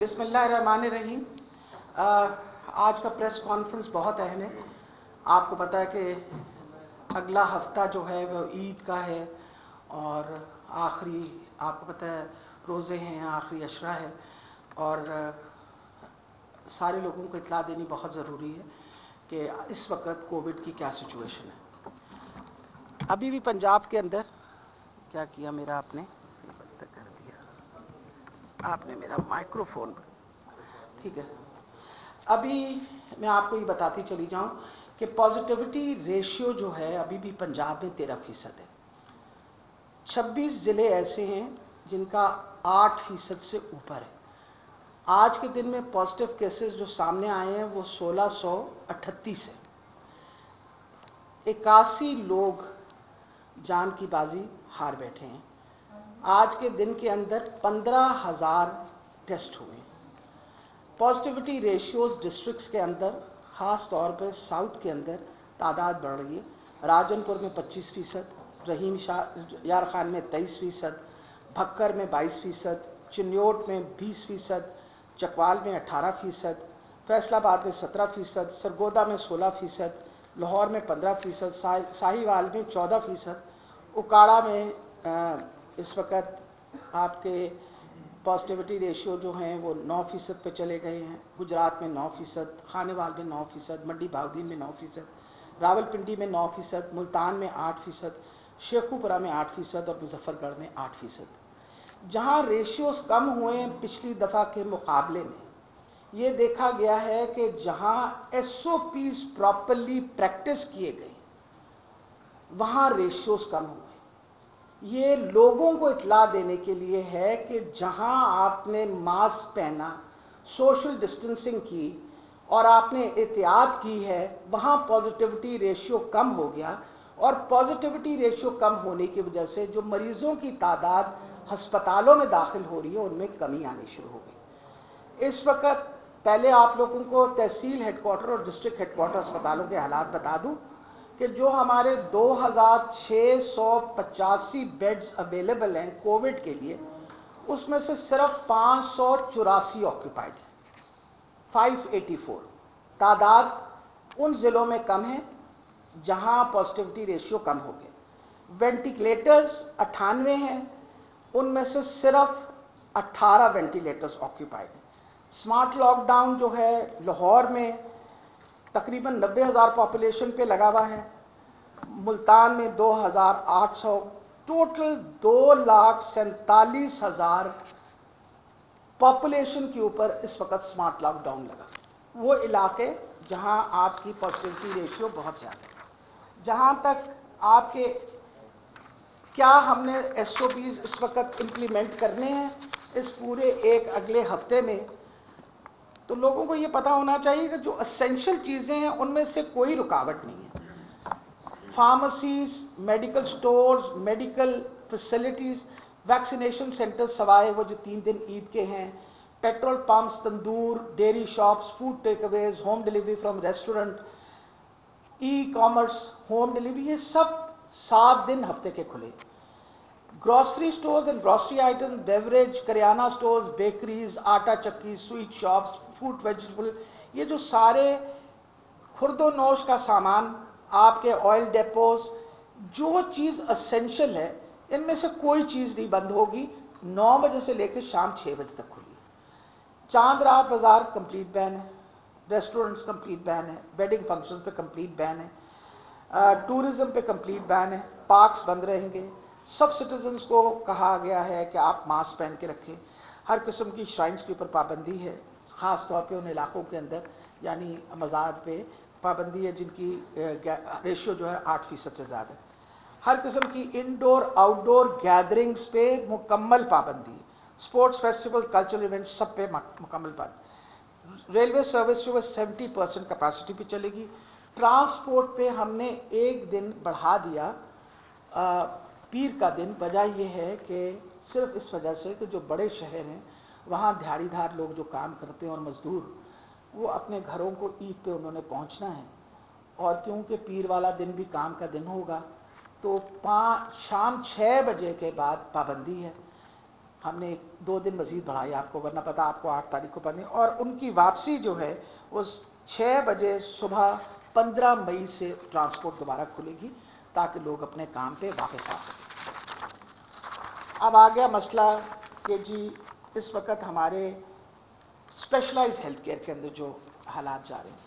बिस्मिल्लाहिर्रहमानिर्रहीम। आज का प्रेस कॉन्फ्रेंस बहुत अहम है। आपको पता है कि अगला हफ्ता जो है वो ईद का है और आखिरी, आपको पता है, रोज़े हैं, आखिरी अशरा है और सारे लोगों को इत्तला देनी बहुत ज़रूरी है कि इस वक्त कोविड की क्या सिचुएशन है। अभी भी पंजाब के अंदर क्या किया मेरा आपने बंद कर दिया, आपने मेरा माइक्रोफोन, ठीक है। अभी मैं आपको ये बताती चली जाऊं कि पॉजिटिविटी रेशियो जो है अभी भी पंजाब में 13% है। 26 ज़िले ऐसे हैं जिनका 8% से ऊपर है। आज के दिन में पॉजिटिव केसेस जो सामने आए हैं वो 1638 है। 81 लोग जान की बाजी हार बैठे हैं। आज के दिन के अंदर 15,000 टेस्ट हुए। पॉजिटिविटी रेशियोज डिस्ट्रिक्ट्स के अंदर, ख़ास तौर पर साउथ के अंदर तादाद बढ़ रही है। राजनपुर में 25%, रहीम यार खान में 23%, भक्कर में 22%, चिन्योट में 20%, चकवाल में 18%, फैसलाबाद में 17%, सरगोदा में 16%, लाहौर में 15%, साहिवाल में 14%, उकाड़ा में इस वक्त आपके पॉजिटिविटी रेशियो जो हैं वो 9% पे चले गए हैं। गुजरात में 9%, खानेवाल में 9%, मंडी बाउदीन में 9%, रावलपिंडी में 9%, मुल्तान में 8%, शेखुपुरा में 8% और मुजफ्फरगढ़ में 8%। जहां रेशियोज कम हुए हैं पिछली दफ़ा के मुकाबले में, ये देखा गया है कि जहां SOPs प्रॉपरली प्रैक्टिस किए गए वहां रेशियोज कम हुए। ये लोगों को इत्तला देने के लिए है कि जहां आपने मास्क पहना, सोशल डिस्टेंसिंग की और आपने एहतियात की है, वहां पॉजिटिविटी रेशियो कम हो गया और पॉजिटिविटी रेशियो कम होने की वजह से जो मरीजों की तादाद अस्पतालों में दाखिल हो रही है उनमें कमी आनी शुरू हो गई। इस वक्त पहले आप लोगों को तहसील हेडक्वार्टर और डिस्ट्रिक्ट हेडक्वार्टर अस्पतालों के हालात बता दूं कि जो हमारे 2685 बेड्स अवेलेबल हैं कोविड के लिए, उसमें से सिर्फ 584 ऑक्यूपाइड है। 584 तादाद उन जिलों में कम है जहां पॉजिटिविटी रेशियो कम हो गए। वेंटिलेटर्स 98 हैं, उनमें से सिर्फ 18 वेंटिलेटर्स ऑक्यूपाइड हैं। स्मार्ट लॉकडाउन जो है लाहौर में तकरीबन 90,000 पॉपुलेशन पे लगा हुआ है, मुल्तान में 2,800, टोटल 2,47,000 पॉपुलेशन के ऊपर इस वक्त स्मार्ट लॉकडाउन लगा। वो इलाके जहां आपकी पॉजिटिविटी रेशियो बहुत ज्यादा है। जहां तक आपके क्या हमने SOPs इस वक्त इंप्लीमेंट करने हैं इस पूरे एक अगले हफ्ते में, तो लोगों को ये पता होना चाहिए कि जो असेंशियल चीजें हैं उनमें से कोई रुकावट नहीं है। Pharmacies, medical stores, medical facilities, vaccination centre सवाए वो जो 3 दिन ईद के हैं, petrol pumps, tandoor, dairy shops, food takeaways, home delivery from restaurant, e commerce, home delivery, ये सब 7 दिन हफ्ते के खुले। Grocery stores and grocery item, beverage, kirana stores, bakeries, आटा चक्की, स्वीट शॉप्स, फ्रूट वेजिटेबल, ये जो सारे खुर्दोनोश का सामान, आपके ऑयल डेपोज, जो चीज असेंशियल है इनमें से कोई चीज नहीं बंद होगी। 9 बजे से लेकर शाम 6 बजे तक खुली है। चांद रात बाजार कंप्लीट बैन है, रेस्टोरेंट्स कंप्लीट बैन है, वेडिंग फंक्शंस पे कंप्लीट बैन है, टूरिज्म पे कंप्लीट बैन है, पार्क्स बंद रहेंगे। सब सिटीजन्स को कहा गया है कि आप मास्क पहन के रखें। हर किस्म की श्राइन्स के ऊपर पाबंदी है, खास तौर पे उन इलाकों के अंदर यानी मज़ार पे पाबंदी है जिनकी रेशियो जो है 8% से ज़्यादा है। हर किस्म की इंडोर आउटडोर गैदरिंग्स पे मुकम्मल पाबंदी है। स्पोर्ट्स फेस्टिवल, कल्चरल इवेंट्स सब पे मुकम्मल पाबंदी। रेलवे सर्विस जो है 70% कैपेसिटी पे चलेगी। ट्रांसपोर्ट पे हमने एक दिन बढ़ा दिया, पीर का दिन। वजह यह है कि सिर्फ इस वजह से कि जो बड़े शहर हैं वहाँ दिहाड़ीदार लोग जो काम करते हैं और मजदूर, वो अपने घरों को ईद पे उन्होंने पहुंचना है और क्योंकि पीर वाला दिन भी काम का दिन होगा तो शाम 6 बजे के बाद पाबंदी है। हमने 2 दिन मजीद बढ़ाई आपको, वरना पता आपको 8 तारीख को पढ़नी, और उनकी वापसी जो है वो 6 बजे सुबह 15 मई से ट्रांसपोर्ट दोबारा खुलेगी ताकि लोग अपने काम पे वापस आ सकें। अब आ गया मसला कि जी इस वक्त हमारे स्पेशलाइज्ड हेल्थ केयर के अंदर जो हालात जा रहे हैं,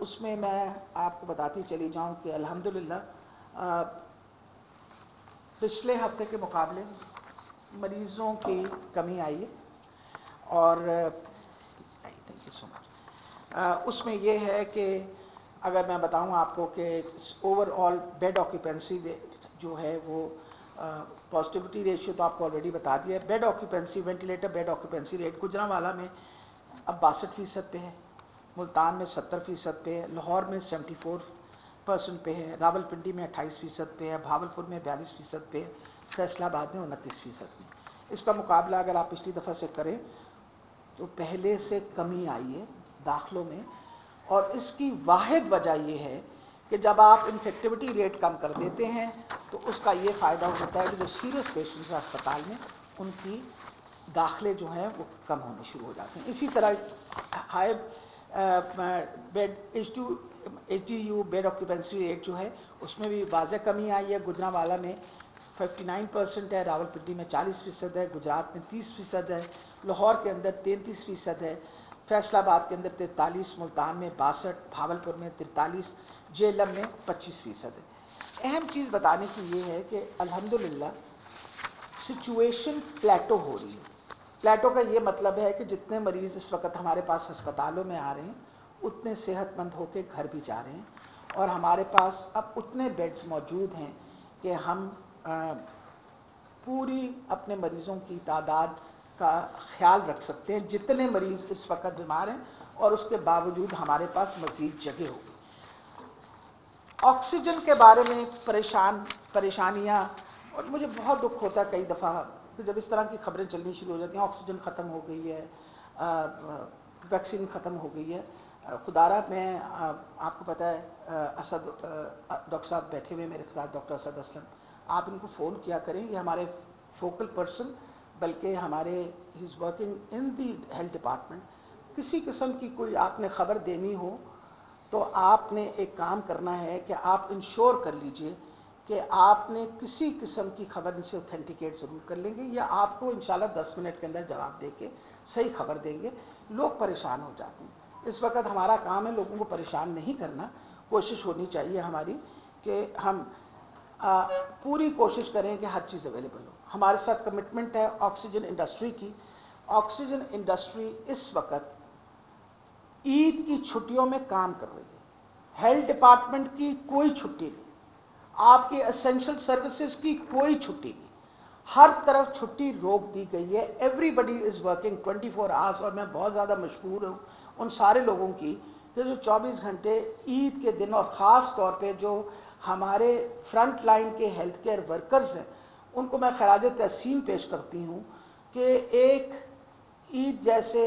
उसमें मैं आपको बताती चली जाऊं कि अल्हम्दुलिल्लाह पिछले हफ्ते के मुकाबले मरीजों की कमी आई है, और थैंक यू सो मच। उसमें यह है कि अगर मैं बताऊं आपको कि ओवरऑल बेड ऑक्यूपेंसी जो है वो पॉजिटिविटी रेशियो तो आपको ऑलरेडी बता दिया है। Bed occupancy, ventilator bed occupancy rate Gujranwala में अब 62% पे है, मुल्तान में 70% पे है, लाहौर में 74% पे है, रावलपिंडी में 28% पे है, भावलपुर में 42% पे है, फैसलाबाद में 29% में। इसका मुकाबला अगर आप पिछली दफ़ा से करें तो पहले से कमी आई है दाखिलों में, और इसकी वाहिद वजह यह है कि जब आप इन्फेक्टिविटी रेट कम कर देते हैं तो उसका ये फ़ायदा होता है कि जो सीरियस पेशेंट्स हैं अस्पताल में उनकी दाखिले जो हैं वो कम होने शुरू हो जाते हैं। इसी तरह high bed HDU bed occupancy rate जो है उसमें भी वाज़ह कमी आई है। गुजरांवाला में 59% है, रावलपिंडी में 40% है, गुजरात में 30% है, लाहौर के अंदर 33% है, फैसलाबाद के अंदर 43, मुल्तान में 62, भावलपुर में 43, जेलम में 25% है। अहम चीज़ बताने की ये है कि अल्हम्दुलिल्लाह सिचुएशन प्लेटो हो रही है। प्लेटो का ये मतलब है कि जितने मरीज इस वक्त हमारे पास अस्पतालों में आ रहे हैं उतने सेहतमंद होकर घर भी जा रहे हैं, और हमारे पास अब उतने बेड्स मौजूद हैं कि हम पूरी अपने मरीजों की तादाद का ख्याल रख सकते हैं जितने मरीज इस वक्त बीमार हैं, और उसके बावजूद हमारे पास मजीद जगह होगी। ऑक्सीजन के बारे में परेशानियां, और मुझे बहुत दुख होता है कई दफ़ा कि जब इस तरह की खबरें चलनी शुरू हो जाती हैं, ऑक्सीजन ख़त्म हो गई है, वैक्सीन ख़त्म हो गई है। खुदारा मैं आपको पता है डॉक्टर साहब बैठे हुए मेरे साथ, डॉक्टर असद असलम, आप इनको फ़ोन किया करें, ये हमारे फोकल पर्सन, बल्कि हमारे he is working in the health department. किसी किस्म की कोई आपने खबर देनी हो तो आपने एक काम करना है कि आप इंश्योर कर लीजिए कि आपने किसी किस्म की खबर इनसे ऑथेंटिकेट ज़रूर कर लेंगे, या आपको इंशाल्लाह 10 मिनट के अंदर जवाब दे के सही खबर देंगे। लोग परेशान हो जाते हैं। इस वक्त हमारा काम है लोगों को परेशान नहीं करना। कोशिश होनी चाहिए हमारी कि हम पूरी कोशिश करें कि हर चीज़ अवेलेबल हो। हमारे साथ कमिटमेंट है ऑक्सीजन इंडस्ट्री की। ऑक्सीजन इंडस्ट्री इस वक्त ईद की छुट्टियों में काम कर रही है। हेल्थ डिपार्टमेंट की कोई छुट्टी नहीं, आपकी एसेंशियल सर्विसेज की कोई छुट्टी नहीं, हर तरफ छुट्टी रोक दी गई है। एवरीबडी इज वर्किंग 24 आवर्स, और मैं बहुत ज़्यादा मशहूर हूँ उन सारे लोगों की कि जो 24 घंटे ईद के दिन, और ख़ास तौर पे जो हमारे फ्रंट लाइन के हेल्थ केयर वर्कर्स हैं, उनको मैं खराज तहसीन पेश करती हूँ कि एक ईद जैसे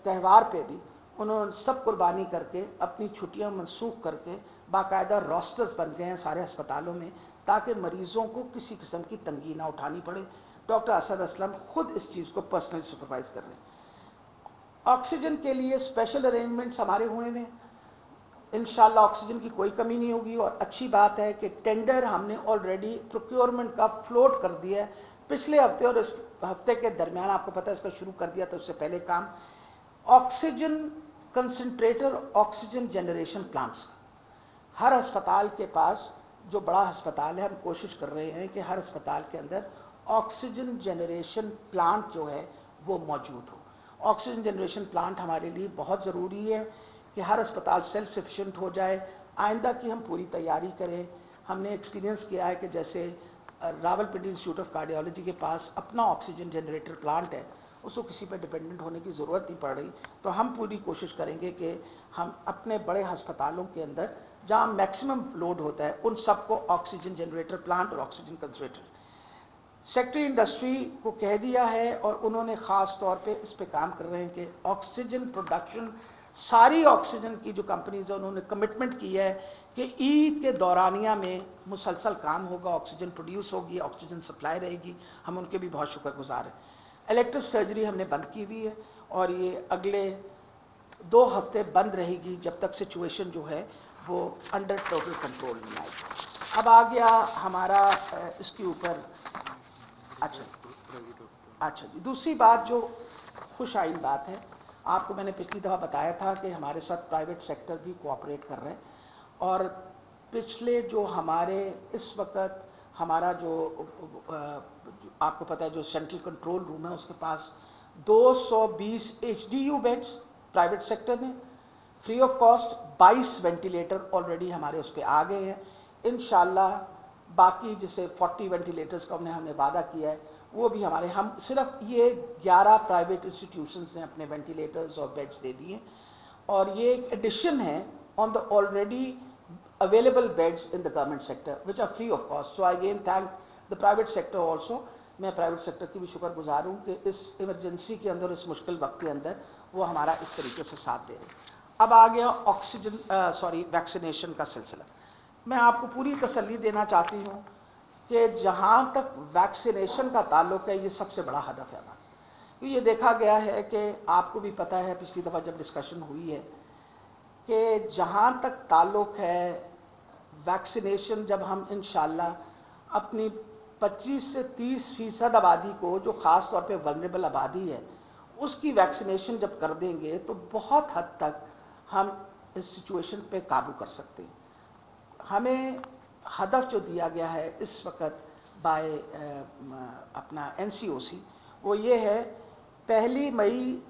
त्यौहार पे भी उन्होंने सब कुर्बानी करके अपनी छुट्टियां मनसूख करके बाकायदा रोस्टर्स बन गए हैं सारे अस्पतालों में, ताकि मरीजों को किसी किस्म की तंगी ना उठानी पड़े। डॉक्टर असद असलम खुद इस चीज़ को पर्सनली सुपरवाइज कर रहे हैं। ऑक्सीजन के लिए स्पेशल अरेंजमेंट्स हमारे हुए हैं, इंशाल्लाह ऑक्सीजन की कोई कमी नहीं होगी। और अच्छी बात है कि टेंडर हमने ऑलरेडी प्रोक्योरमेंट का फ्लोट कर दिया है पिछले हफ्ते और इस हफ्ते के दरमियान, आपको पता है इसका शुरू कर दिया था उससे पहले काम। Oxygen concentrator, oxygen generation plants का हर अस्पताल के पास, जो बड़ा अस्पताल है, हम कोशिश कर रहे हैं कि हर अस्पताल के अंदर ऑक्सीजन जनरेशन प्लांट जो है वो मौजूद हो। ऑक्सीजन जनरेशन प्लांट हमारे लिए बहुत ज़रूरी है कि हर अस्पताल सेल्फ सफिशिएंट हो जाए। आइंदा की हम पूरी तैयारी करें। हमने एक्सपीरियंस किया है कि जैसे रावलपिंडी इंस्टीट्यूट ऑफ कार्डियोलॉजी के पास अपना ऑक्सीजन जनरेटर प्लांट है, उसको किसी पर डिपेंडेंट होने की ज़रूरत नहीं पड़ रही। तो हम पूरी कोशिश करेंगे कि हम अपने बड़े अस्पतालों के अंदर जहां मैक्सिमम लोड होता है उन सबको ऑक्सीजन जनरेटर प्लांट और ऑक्सीजन कंसंट्रेटर। सेक्रेटरी इंडस्ट्री को कह दिया है और उन्होंने ख़ास तौर पे इस पे काम कर रहे हैं कि ऑक्सीजन प्रोडक्शन सारी ऑक्सीजन की जो कंपनीज है उन्होंने कमिटमेंट की है कि ईद के दौरानिया में मुसलसल काम होगा, ऑक्सीजन प्रोड्यूस होगी, ऑक्सीजन सप्लाई रहेगी। हम उनके भी बहुत शुक्रगुजार हैं। इलेक्टिव सर्जरी हमने बंद की हुई है और ये अगले 2 हफ्ते बंद रहेगी जब तक सिचुएशन जो है वो अंडर टोटल कंट्रोल नहीं आएगी। अब आ गया हमारा इसके ऊपर, अच्छा जी, दूसरी बात जो खुश आइन बात है, आपको मैंने पिछली दफ़ा बताया था कि हमारे साथ प्राइवेट सेक्टर भी कोऑपरेट कर रहे हैं और पिछले जो हमारे इस वक्त हमारा जो आपको पता है जो सेंट्रल कंट्रोल रूम है उसके पास 220 HDU बेड्स प्राइवेट सेक्टर में free of cost 22 ventilator already हमारे उस पर आ गए हैं। इंशाल्लाह बाकी जैसे 40 वेंटिलेटर्स का हमने वादा किया है वो भी हमारे, हम सिर्फ ये 11 प्राइवेट इंस्टीट्यूशंस ने अपने वेंटिलेटर्स और बेड्स दे दिए और ये एक एडिशन है on the already available beds in the government sector which are free of cost. So I again thank the private sector also. मैं प्राइवेट सेक्टर की भी शुक्रगुजार हूँ कि इस इमरजेंसी के अंदर, इस मुश्किल वक्त के अंदर वो हमारा इस तरीके से साथ दे रहे हैं। अब आ गया वैक्सीनेशन का सिलसिला। मैं आपको पूरी तसल्ली देना चाहती हूँ कि जहाँ तक वैक्सीनेशन का ताल्लुक है ये सबसे बड़ा हदफ है हमारा। ये देखा गया है कि आपको भी पता है, पिछली दफ़ा जब डिस्कशन हुई है कि जहाँ तक ताल्लुक है वैक्सीनेशन, जब हम इंशाल्लाह अपनी 25 से 30% आबादी को, जो ख़ास तौर पे वल्नरेबल आबादी है, उसकी वैक्सीनेशन जब कर देंगे तो बहुत हद तक हम इस सिचुएशन पे काबू कर सकते हैं। हमें हदफ जो दिया गया है इस वक्त बाय अपना NCOC वो ये है, 1 मई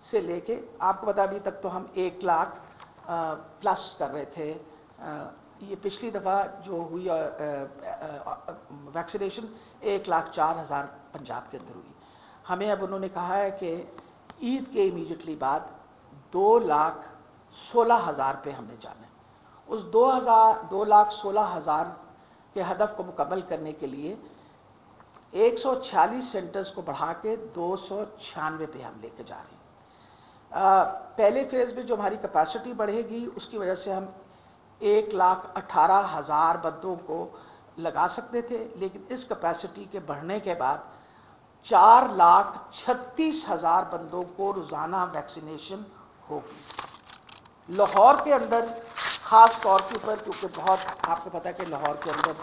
से लेके आपको पता अभी तक तो हम 1 लाख प्लस कर रहे थे। ये पिछली दफ़ा जो हुई वैक्सीनेशन 1,04,000 पंजाब के अंदर हुई। हमें अब उन्होंने कहा है कि ईद के इमीडिएटली बाद 2,16,000 पे हमने जाना है। उस 2,16,000 के हदफ को मुकम्मल करने के लिए 146 सेंटर्स को बढ़ा के 296 पे हम लेके जा रहे हैं। पहले फेज में जो हमारी कैपेसिटी बढ़ेगी उसकी वजह से हम 1,18,000 बंदों को लगा सकते थे, लेकिन इस कैपेसिटी के बढ़ने के बाद 4,36,000 बंदों को रोजाना वैक्सीनेशन होगी। लाहौर के अंदर खास तौर के ऊपर, क्योंकि बहुत आपको पता है कि लाहौर के अंदर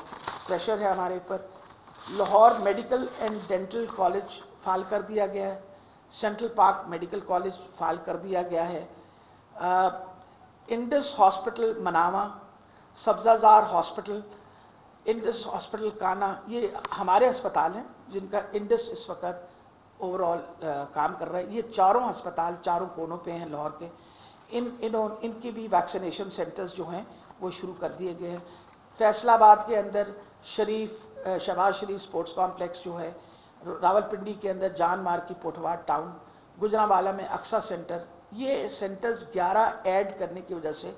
प्रेशर है हमारे ऊपर, Lahore medical and dental college fail कर दिया गया है, Central Park medical college fail कर दिया गया है, इंडस हॉस्पिटल मनावा, सब्जाजार हॉस्पिटल, इंडस हॉस्पिटल काना, ये हमारे अस्पताल हैं जिनका इंडस इस वक्त ओवरऑल काम कर रहा है। ये चारों अस्पताल चारों कोनों पे हैं लाहौर के। इनकी भी वैक्सीनेशन सेंटर्स जो हैं वो शुरू कर दिए गए हैं। फैसलाबाद के अंदर शहबाज शरीफ स्पोर्ट्स कॉम्प्लेक्स जो है, रावलपिंडी के अंदर जान मार की पोठवाड़ टाउन, गुजरांवाला में अक्सा सेंटर, ये सेंटर्स 11 ऐड करने की वजह से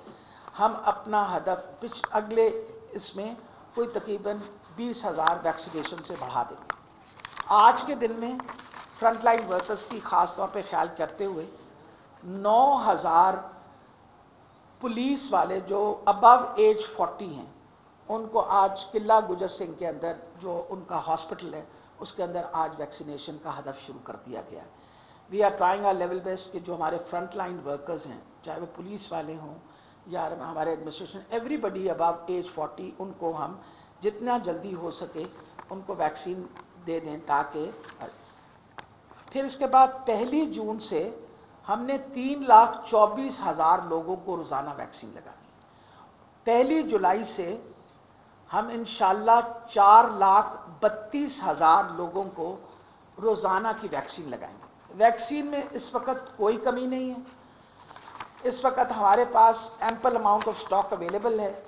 हम अपना हदफ अगले इसमें कोई तकरीबन 20,000 वैक्सीनेशन से बढ़ा देंगे। आज के दिन में फ्रंटलाइन वर्कर्स की खास तौर पे ख्याल करते हुए 9,000 पुलिस वाले जो अबव एज 40 हैं उनको आज किला गुजर सिंह के अंदर जो उनका हॉस्पिटल है उसके अंदर आज वैक्सीनेशन का हदफ शुरू कर दिया गया है। We are trying our level best कि जो हमारे फ्रंट लाइन वर्कर्स हैं, चाहे वो पुलिस वाले हों या हमारे एडमिनिस्ट्रेशन, एवरीबडी अबव एज 40, उनको हम जितना जल्दी हो सके उनको वैक्सीन दे दें ताकि फिर इसके बाद 1 जून से हमने 3,24,000 लोगों को रोजाना वैक्सीन लगानी। 1 जुलाई से हम इंशाल्लाह 4,32,000 लोगों को रोजाना की वैक्सीन लगाएंगे। वैक्सीन में इस वक्त कोई कमी नहीं है। इस वक्त हमारे पास ample amount of stock available है।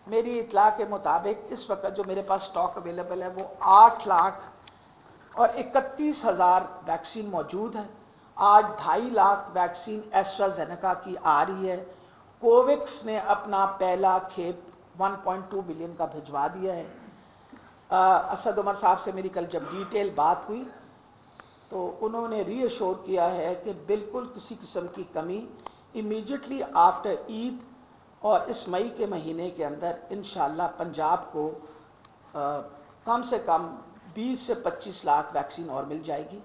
मेरी इतला के मुताबिक इस वक्त जो मेरे पास स्टॉक अवेलेबल है वो 8,31,000 वैक्सीन मौजूद है। आज 2.5 लाख वैक्सीन एस्ट्राजेनेका की आ रही है। कोवैक्स ने अपना पहला खेप 1.2 मिलियन का भिजवा दिया है। असद उमर साहब से मेरी कल जब डिटेल बात हुई तो उन्होंने रीअश्योर किया है कि बिल्कुल किसी किस्म की कमी इमीडिएटली आफ्टर ईद और इस मई के महीने के अंदर इंशाअल्लाह पंजाब को कम से कम 20 से 25 लाख वैक्सीन और मिल जाएगी।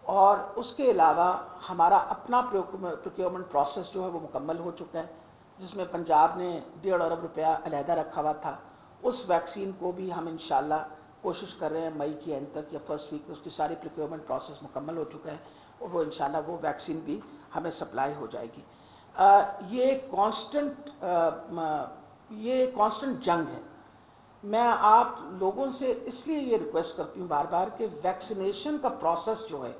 और उसके अलावा हमारा अपना प्रोक्योरमेंट प्रोसेस जो है वो मुकम्मल हो चुका है, जिसमें पंजाब ने 1.5 अरब रुपया अलहदा रखा हुआ था। उस वैक्सीन को भी हम इंशाअल्लाह कोशिश कर रहे हैं मई की एंड तक या फर्स्ट वीक में उसकी सारी प्रोक्योरमेंट प्रोसेस मुकम्मल हो चुका है और वो इंशाअल्लाह वो वैक्सीन भी हमें सप्लाई हो जाएगी। ये कांस्टेंट जंग है। मैं आप लोगों से इसलिए ये रिक्वेस्ट करती हूँ बार बार कि वैक्सीनेशन का प्रोसेस जो है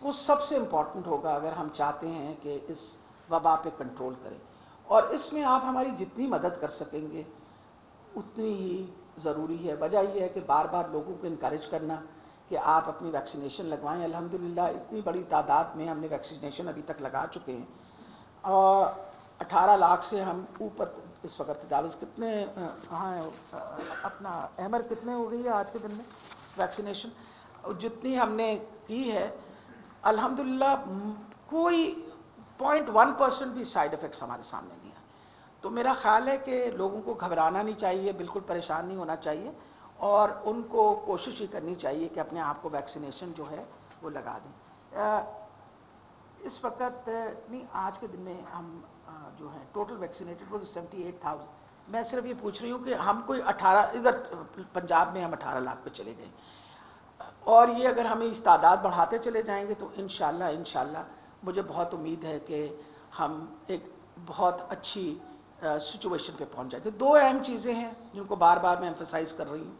वो सबसे इम्पॉर्टेंट होगा अगर हम चाहते हैं कि इस वबा पे कंट्रोल करें। और इसमें आप हमारी जितनी मदद कर सकेंगे उतनी ही ज़रूरी है। वजह यह है कि बार बार लोगों को इनकरेज करना कि आप अपनी वैक्सीनेशन लगवाएं। अल्हम्दुलिल्लाह इतनी बड़ी तादाद में हमने वैक्सीनेशन अभी तक लगा चुके हैं और 18 लाख से हम ऊपर इस वक्त तजावज़ कितने कहाँ है अपना अहमर कितने हो गई है आज के दिन में वैक्सीनेशन जितनी हमने की है अल्हम्दुलिल्लाह कोई 0.1% भी साइड इफ़ेक्ट्स हमारे सामने नहीं है। तो मेरा ख्याल है कि लोगों को घबराना नहीं चाहिए, बिल्कुल परेशान नहीं होना चाहिए और उनको कोशिश ही करनी चाहिए कि अपने आप को वैक्सीनेशन जो है वो लगा दें। इस वक्त नहीं आज के दिन में हम जो है टोटल वैक्सीनेटेड वो 78,000। मैं सिर्फ ये पूछ रही हूँ कि हम कोई 18 इधर पंजाब में हम 18 लाख पे चले गए और ये अगर हम इस तादाद बढ़ाते चले जाएंगे तो इंशाल्लाह मुझे बहुत उम्मीद है कि हम एक बहुत अच्छी सिचुएशन पे पहुंच जाएंगे। दो अहम चीज़ें हैं जिनको बार बार मैं एम्फसाइज कर रही हूँ।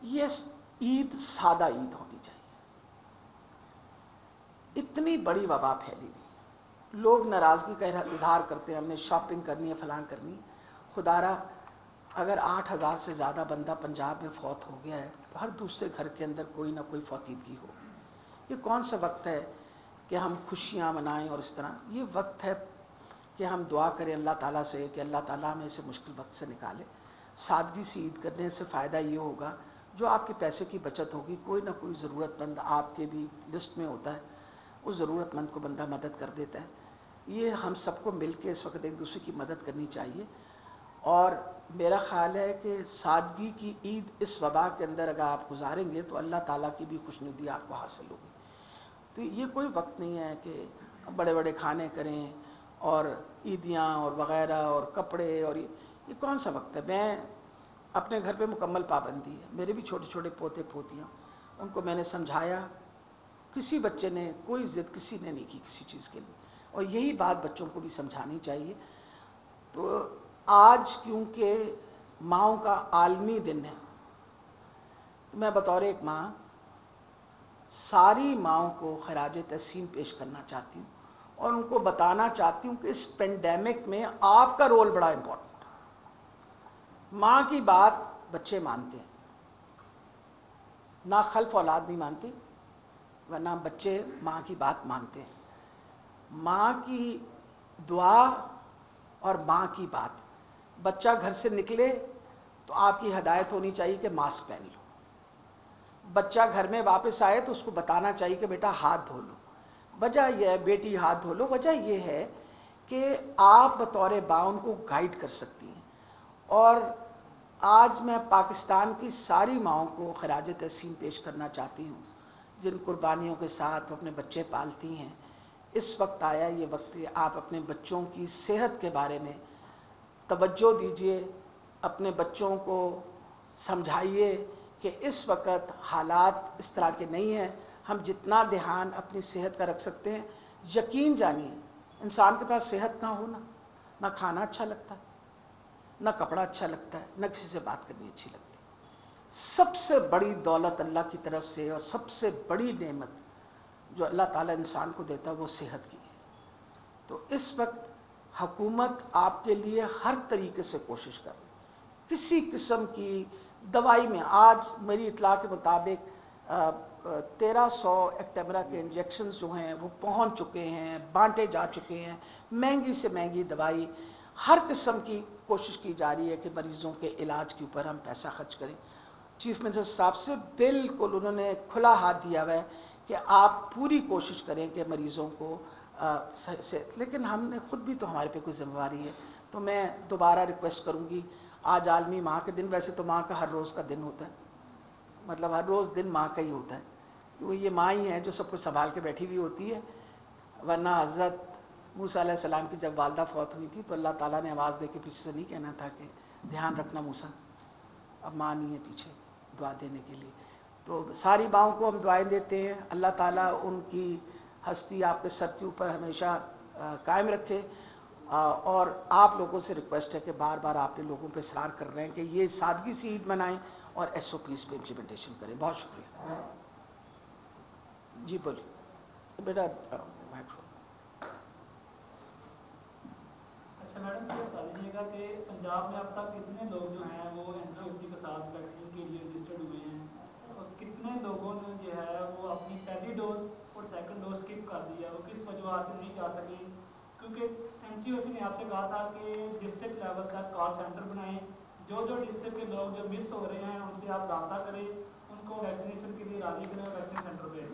ये ईद सादा ईद होनी चाहिए। इतनी बड़ी वबा फैली हुई, लोग नाराजगी का इजहार करते हैं, हमने शॉपिंग करनी है, फलां करनी है। खुदारा अगर 8,000 से ज़्यादा बंदा पंजाब में फौत हो गया है तो हर दूसरे घर के अंदर कोई ना कोई फौतीदगी हो। ये कौन सा वक्त है कि हम खुशियाँ मनाएं और इस तरह? ये वक्त है कि हम दुआ करें अल्लाह ताला से कि अल्लाह ताला हमें इसे मुश्किल वक्त से निकाले। सादगी से ईद करने से फ़ायदा ये होगा जो आपके पैसे की बचत होगी, कोई ना कोई ज़रूरतमंद आपके भी लिस्ट में होता है, उस ज़रूरतमंद को बंदा मदद कर देता है। ये हम सबको मिल के इस वक्त एक दूसरे की मदद करनी चाहिए और मेरा ख्याल है कि सादगी की ईद इस वबा के अंदर अगर आप गुजारेंगे तो अल्लाह ताला की भी खुशनुदी आपको हासिल होगी। तो ये कोई वक्त नहीं है कि बड़े बड़े खाने करें और ईदियाँ और वग़ैरह और कपड़े और ये कौन सा वक्त है? मैं अपने घर पे मुकम्मल पाबंदी है। मेरे भी छोटे छोटे पोते पोतियाँ, उनको मैंने समझाया, किसी बच्चे ने कोई ज़िद किसी ने नहीं की किसी चीज़ के लिए और यही बात बच्चों को भी समझानी चाहिए। तो आज क्योंकि माँओं का आलमी दिन है तो मैं बतौर एक माँ सारी माँओं को खराज तहसीन पेश करना चाहती हूँ और उनको बताना चाहती हूँ कि इस पेंडेमिक में आपका रोल बड़ा इंपॉर्टेंट है। माँ की बात बच्चे मानते हैं, ना खल्फ औलाद नहीं मानती, वरना बच्चे माँ की बात मानते हैं। माँ की दुआ और माँ की बात, बच्चा घर से निकले तो आपकी हिदायत होनी चाहिए कि मास्क पहन लो। बच्चा घर में वापस आए तो उसको बताना चाहिए कि बेटा हाथ धो लो। वजह यह है, बेटी हाथ धो लो, वजह यह है कि आप बतौर बा उनको गाइड कर सकती हैं। और आज मैं पाकिस्तान की सारी माओं को खराज तहसीन पेश करना चाहती हूँ जिन कुर्बानियों के साथ वो अपने बच्चे पालती हैं। इस वक्त आया ये वक्त आप अपने बच्चों की सेहत के बारे में तवज्जो दीजिए, अपने बच्चों को समझाइए कि इस वक्त हालात इस तरह के नहीं हैं। हम जितना ध्यान अपनी सेहत का रख सकते हैं, यकीन जानिए इंसान के पास सेहत ना होना, ना खाना अच्छा लगता है, ना कपड़ा अच्छा लगता है, ना किसी से बात करनी अच्छी लगती है। सबसे बड़ी दौलत अल्लाह की तरफ से और सबसे बड़ी नेमत जो अल्लाह ताला इंसान को देता है वो सेहत की है। तो इस वक्त हुकूमत आपके लिए हर तरीके से कोशिश कर रही है। किसी किस्म की दवाई में आज मेरी इतला के मुताबिक 1300 एक्टेमरा के इंजेक्शन जो हैं वो पहुंच चुके हैं, बांटे जा चुके हैं। महंगी से महंगी दवाई, हर किस्म की कोशिश की जा रही है कि मरीजों के इलाज के ऊपर हम पैसा खर्च करें। चीफ मिनिस्टर साहब से बिल्कुल उन्होंने खुला हाथ दिया हुआ है کہ آپ پوری کوشش کریں کہ مریضوں کو سے، لیکن ہم نے خود بھی تو ہمارے پہ کوئی ذمہ داری ہے. تو میں دوبارہ ریکویسٹ کروں گی، آج عالمی ماں کے دن، ویسے تو ماں کا ہر روز کا دن ہوتا ہے، مطلب ہر روز دن ماں کا ہی ہوتا ہے، وہ یہ ماں ہی ہے جو سب کچھ سنبھال کے بیٹھی ہوئی ہوتی ہے. ورنہ حضرت موسیٰ علیہ السلام کی جب والدہ فوت ہوئی تھی تو اللہ تعالیٰ نے آواز دے کے پیچھے سے نہیں کہنا تھا کہ دھیان رکھنا موسیٰ، اب ماں نہیں ہے پیچھے دعا دینے کے لیے. تو ساری ماؤں کو ہم دعائیں دیتے ہیں، اللہ تعالیٰ ان کی ہستی آپ کے سر کے اوپر ہمیشہ قائم رکھے. اور آپ لوگوں سے ریکویسٹ ہے کہ بار بار آپ نے لوگوں پہ اصرار کر رہے ہیں کہ یہ سادگی سے عید منائیں اور ایس او پیز پہ امپلیمنٹیشن کریں. بہت شکریہ. جی بولیے بیٹا. اچھا میڈم یہ بتا دیجیے گا کہ پنجاب میں اب تک کتنے لوگ جو ہیں وہ این سی او سی کے ساتھ ویکسین کے لیے رجسٹرڈ ہوئے ہیں، اور کتنے لوگوں نے جو ہے وہ اپنی پہلی ڈوز اور سیکنڈ ڈوز اسکپ کر دیا، وہ کس وجوہات سے نہیں جا سکے؟ کیونکہ این سی او سی نے آپ سے کہا تھا کہ ڈسٹرکٹ لیول تک کال سینٹر بنائیں، جو ڈسٹرکٹ کے لوگ جو مس ہو رہے ہیں ان سے آپ رابطہ کریں، ان کو ویکسینیشن کے لیے راضی کریں، ویکسین سینٹر پہ.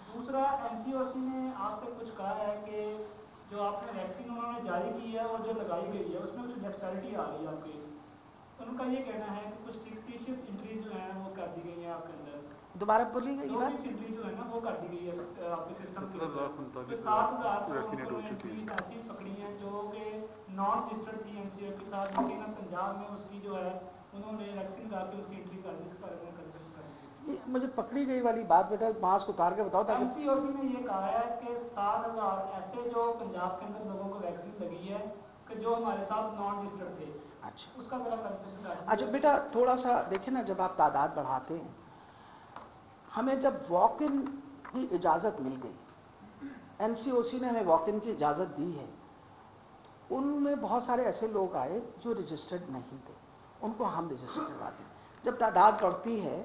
دوسرا این سی او سی نے آپ سے کچھ کہا ہے کہ جو آپ نے ویکسین انہوں نے جاری کی ہے اور جو لگائی گئی ہے اس میں کچھ ڈسپیرٹی آ رہی ہے آپ کی. ان کا یہ کہنا ہے کہ کچھ فکٹیشیس انٹریز جو ہیں وہ کر دی گئی ہیں آپ کے اندر. دوبارہ بولیے گا یہ 2 بات. فکس انٹری جو ہے نا وہ کر دی گئی ہے آپ کے سسٹم کے اندر. تو 7,000 تو انہوں نے انٹریز ایسی پکڑی ہیں جو کہ نان رجسٹرڈ تھی این سی او کے ساتھ، لیکن اب پنجاب میں اس کی جو ہے انہوں نے ویکسین لا کے اس کی انٹری کر دی. اس بارے میں کنفرم کر دی. مجھے پکڑی گئی والی بات بیٹا ماسک اتار کے بتاؤ این تاکہ. سی او سی نے یہ کہا ہے کہ 7,000 ایسے جو پنجاب کے اندر لوگوں کو ویکسین لگی ہے کہ جو ہمارے ساتھ نان رجسٹرڈ تھے. اچھا اس کا ذرا کنفرمیشن کر اچھا دیجیے. بیٹا تھوڑا سا دیکھیں نا، جب آپ تعداد بڑھاتے ہیں، ہمیں جب واک ان کی اجازت مل گئی، این سی او سی نے ہمیں واک ان کی اجازت دی ہے، ان میں بہت سارے ایسے لوگ آئے جو رجسٹرڈ نہیں تھے، ان کو ہم رجسٹر کروا دیں. جب تعداد بڑھتی ہے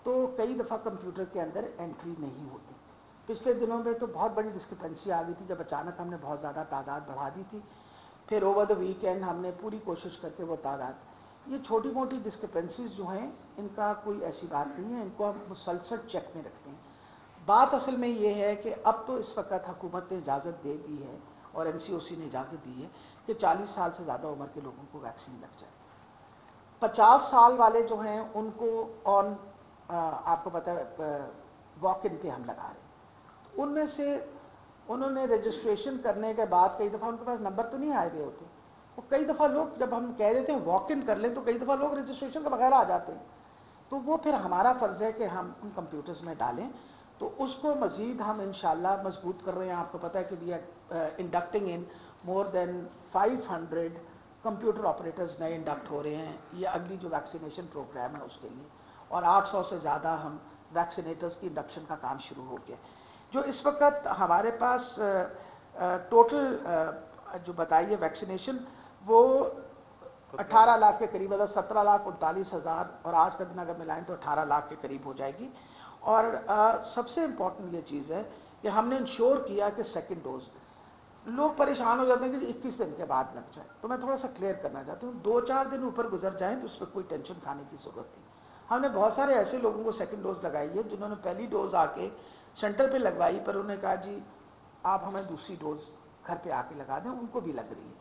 تو کئی دفعہ کمپیوٹر کے اندر انٹری نہیں ہوتی. پچھلے دنوں میں تو بہت بڑی ڈسکرپنسی آ گئی تھی جب اچانک ہم نے بہت زیادہ تعداد بڑھا دی تھی. پھر اوور دا ویکینڈ ہم نے پوری کوشش کر کے وہ تعداد، یہ چھوٹی موٹی ڈسکرپنسیز جو ہیں ان کا کوئی ایسی بات نہیں ہے، ان کو ہم مسلسل چیک میں رکھتے ہیں. بات اصل میں یہ ہے کہ اب تو اس وقت حکومت نے اجازت دے دی ہے اور این سی او سی نے اجازت دی ہے کہ 40 سال سے زیادہ عمر کے لوگوں کو ویکسین لگ جائے. 50 سال والے جو ہیں ان کو آن آپ کو پتہ ہے واک ان پہ ہم لگا رہے ہیں. ان میں سے انہوں نے رجسٹریشن کرنے کے بعد کئی دفعہ ان کے پاس نمبر تو نہیں آئے ہوئے ہوتے، وہ کئی دفعہ لوگ جب ہم کہہ دیتے ہیں واک ان کر لیں تو کئی دفعہ لوگ رجسٹریشن کے بغیر آ جاتے ہیں. تو وہ پھر ہمارا فرض ہے کہ ہم ان کمپیوٹرز میں ڈالیں. تو اس کو مزید ہم انشاءاللہ مضبوط کر رہے ہیں. آپ کو پتہ ہے کہ we are inducting in more than 500 computer operators نئے انڈکٹ ہو رہے ہیں یہ اگلی جو ویکسینیشن پروگرام ہے اس کے لیے، اور 800 سے زیادہ ہم ویکسینیٹرز کی انڈکشن کا کام شروع ہو گیا. جو اس وقت ہمارے پاس ٹوٹل جو بتائیے ویکسینیشن وہ 18 لاکھ کے قریب، مطلب 17,39,000، اور آج کا دن اگر ملائیں تو 18 لاکھ کے قریب ہو جائے گی. اور سب سے امپورٹنٹ یہ چیز ہے کہ ہم نے انشور کیا کہ سیکنڈ ڈوز، لوگ پریشان ہو جاتے ہیں کہ 21 دن کے بعد لگ جائے. تو میں تھوڑا سا کلیئر کرنا چاہتا ہوں، 2-4 دن اوپر گزر جائیں تو اس پہ کوئی ٹینشن کھانے کی ضرورت نہیں. ہم نے بہت سارے ایسے لوگوں کو سیکنڈ ڈوز لگائی ہے جنہوں نے پہلی ڈوز آ کے سینٹر پہ لگوائی، پر انہوں نے کہا جی آپ ہمیں دوسری ڈوز گھر پہ آ کے لگا دیں، ان کو بھی لگ رہی ہے.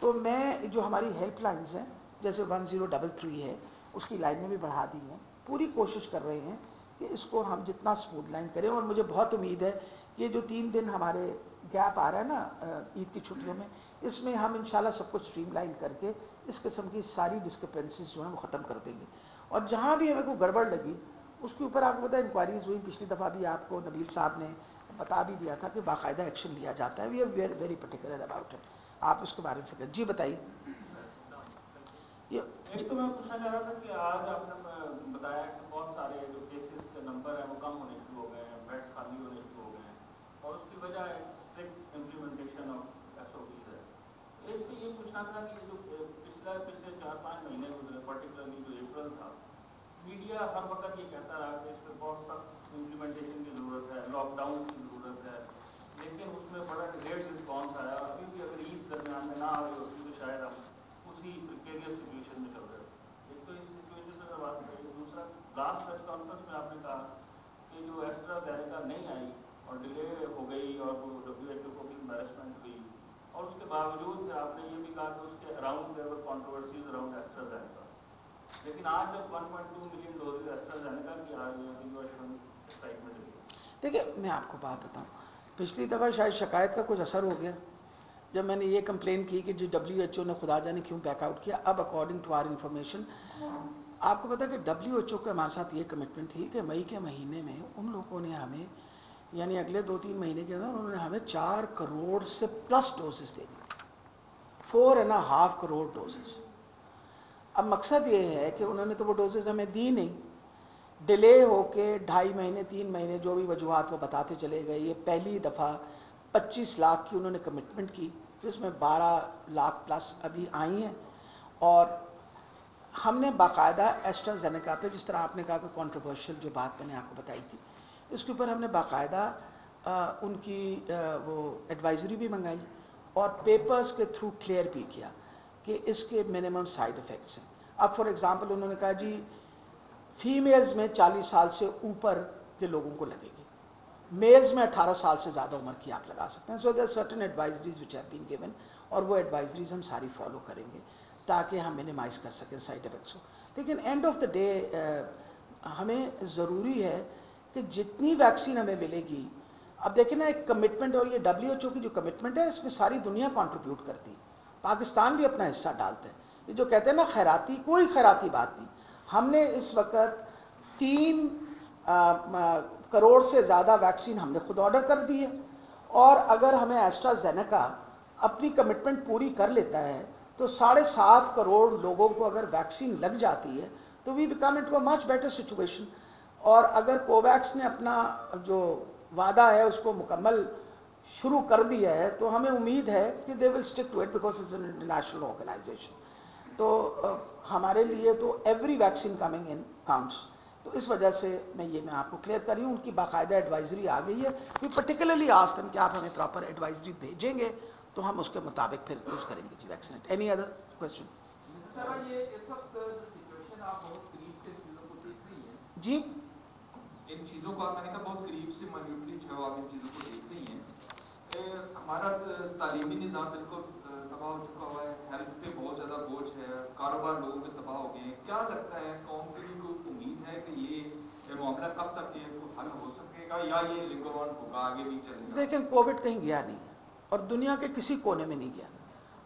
تو میں جو ہماری ہیلپ لائنز ہیں جیسے 1033 ہے اس کی لائنیں بھی بڑھا دی ہیں. پوری کوشش کر رہے ہیں کہ اس کو ہم جتنا اسموتھ لائن کریں. اور مجھے بہت امید ہے کہ جو 3 دن ہمارے گیپ آ رہا ہے نا عید کی چھٹیوں میں، اس میں ہم انشاءاللہ سب کچھ اسٹریم لائن کر کے اس قسم کی ساری ڈسکرپنسیز جو ہیں وہ ختم کر دیں گے. اور جہاں بھی ہمیں کوئی گڑبڑ لگی اس کے اوپر آپ کو پتہ ہے انکوائریز ہوئی. پچھلی دفعہ بھی آپ کو نبیل صاحب نے بتا بھی دیا تھا کہ باقاعدہ ایکشن لیا جاتا ہے. We are very particular about it. آپ اس کے بارے میں فکر. جی بتائیے. ایک تو میں پوچھنا چاہ رہا تھا کہ آج آپ نے بتایا کہ بہت سارے جو کیسز کے نمبر ہیں وہ کم ہونے شروع ہو گئے ہیں، بیڈس خالی ہونے شروع ہو گئے ہیں، اور اس کی وجہ ایک strict implementation of S O Ps ہے. ایک تو یہ پوچھنا تھا کہ جو پچھلے 4-5 مہینے گزرے، پرٹیکولرلی جو اپریل تھا، میڈیا ہر وقت یہ کہتا رہا کہ اس پہ بہت سخت امپلیمنٹیشن کی ضرورت ہے، لاک ڈاؤن کی ضرورت ہے، لیکن اس میں بڑا ڈیلیڈ رسپانس آیا. ابھی بھی اگر عید درمیان میں نہ آ رہی ہوتی تو شاید ہم اسی پریکیریس سچویشن میں چل رہے ہوتے. ایک تو اس سچویشن سے بات کری. دوسرا لاسٹ پریس کانفرنس میں آپ نے کہا کہ جو ایکسٹرا زینیکا نہیں آئی बावजूद आपने ये भी कहा कि उसके around there were controversies around AstraZeneca, लेकिन आज जब 1.2 मिलियन डोजेज एस्ट्राजेनेका की आ रही है तो यू आर शोइंग एक्साइटमेंट। देखिए, मैं आपको बात बताऊं, पिछली दफ़ा शायद शिकायत का कुछ असर हो गया जब मैंने ये कंप्लेन की कि जी WHO ने खुदा जाने क्यों बैकआउट किया। अब अकॉर्डिंग टू आर इन्फॉर्मेशन, आपको पता है कि WHO के हमारे साथ ये कमिटमेंट थी कि मई के महीने में उन लोगों ने हमें, यानी अगले 2-3 महीने के अंदर उन्होंने हमें 4 करोड़ से प्लस डोजेस दे दी, 4.5 करोड़ डोजेस। अब मकसद ये है कि उन्होंने तो वो डोजेस हमें दी नहीं, डिले होके 2.5 महीने 3 महीने जो भी वजूहात वो बताते चले गए। ये पहली दफ़ा 25 लाख की उन्होंने कमिटमेंट की, जिसमें 12 लाख प्लस अभी आई हैं। और हमने बाकायदा एस्ट्राजेनेका पे, जिस तरह आपने कहा कि कंट्रोवर्शियल जो बात मैंने आपको बताई थी, इसके ऊपर हमने बाकायदा उनकी वो एडवाइजरी भी मंगाई और पेपर्स के थ्रू क्लियर भी किया कि इसके मिनिमम साइड इफ़ेक्ट्स हैं। अब फॉर एग्जांपल उन्होंने कहा जी फीमेल्स में 40 साल से ऊपर के लोगों को लगेगी, मेल्स में 18 साल से ज़्यादा उम्र की आप लगा सकते हैं। So there certain advisories which have been given, और वो एडवाइजरीज हम सारी फॉलो करेंगे ताकि हम मिनिमाइज कर सकें साइड इफेक्ट्स को। लेकिन एंड ऑफ द डे हमें ज़रूरी है कि जितनी वैक्सीन हमें मिलेगी, अब देखें ना एक कमिटमेंट, और ये WHO की जो कमिटमेंट है इसमें सारी दुनिया कंट्रीब्यूट करती है, पाकिस्तान भी अपना हिस्सा डालता है। ये जो कहते हैं ना खैराती, कोई खैराती बात नहीं। हमने इस वक्त 3 करोड़ से ज़्यादा वैक्सीन हमने खुद ऑर्डर कर दी है, और अगर हमें एस्ट्राजेनेका अपनी कमिटमेंट पूरी कर लेता है तो 7.5 करोड़ लोगों को अगर वैक्सीन लग जाती है तो we become into a much better situation. और अगर कोवैक्स ने अपना जो वादा है उसको मुकम्मल शुरू कर दिया है तो हमें उम्मीद है कि they will stick to it because it's an international organization. तो हमारे लिए तो every vaccine coming in counts. तो इस वजह से मैं आपको क्लियर कर रही हूँ, उनकी बाकायदा एडवाइजरी आ गई है। वी पर्टिकुलरली आस्क्ड देम कि आप हमें प्रॉपर एडवाइजरी भेजेंगे तो हम उसके मुताबिक फिर यूज करेंगे जी vaccine. Any other question? Sir ये इस वक्त जो सिचुएशन आप बहुत करीब से चीज़ों को देख रही हैं जी, इन चीज़ों को मैंने कहा बहुत करीब से माइन्यूटली जो आप इन चीज़ों को देख रही हैं। हमारा तालीमी निज़ाम बिल्कुल तबाह हो चुका हुआ है, हेल्थ पे बहुत ज़्यादा बोझ है, कारोबार लोगों के तबाह हो गए हैं। क्या लगता है कौम के लिए कोई उम्मीद है कि ये मामला कब तक ये हल हो सकेगा या ये लिंगर ऑन होगा, आगे भी चलेगा? लेकिन कोविड कहीं गया नहीं है और दुनिया के किसी कोने में नहीं गया।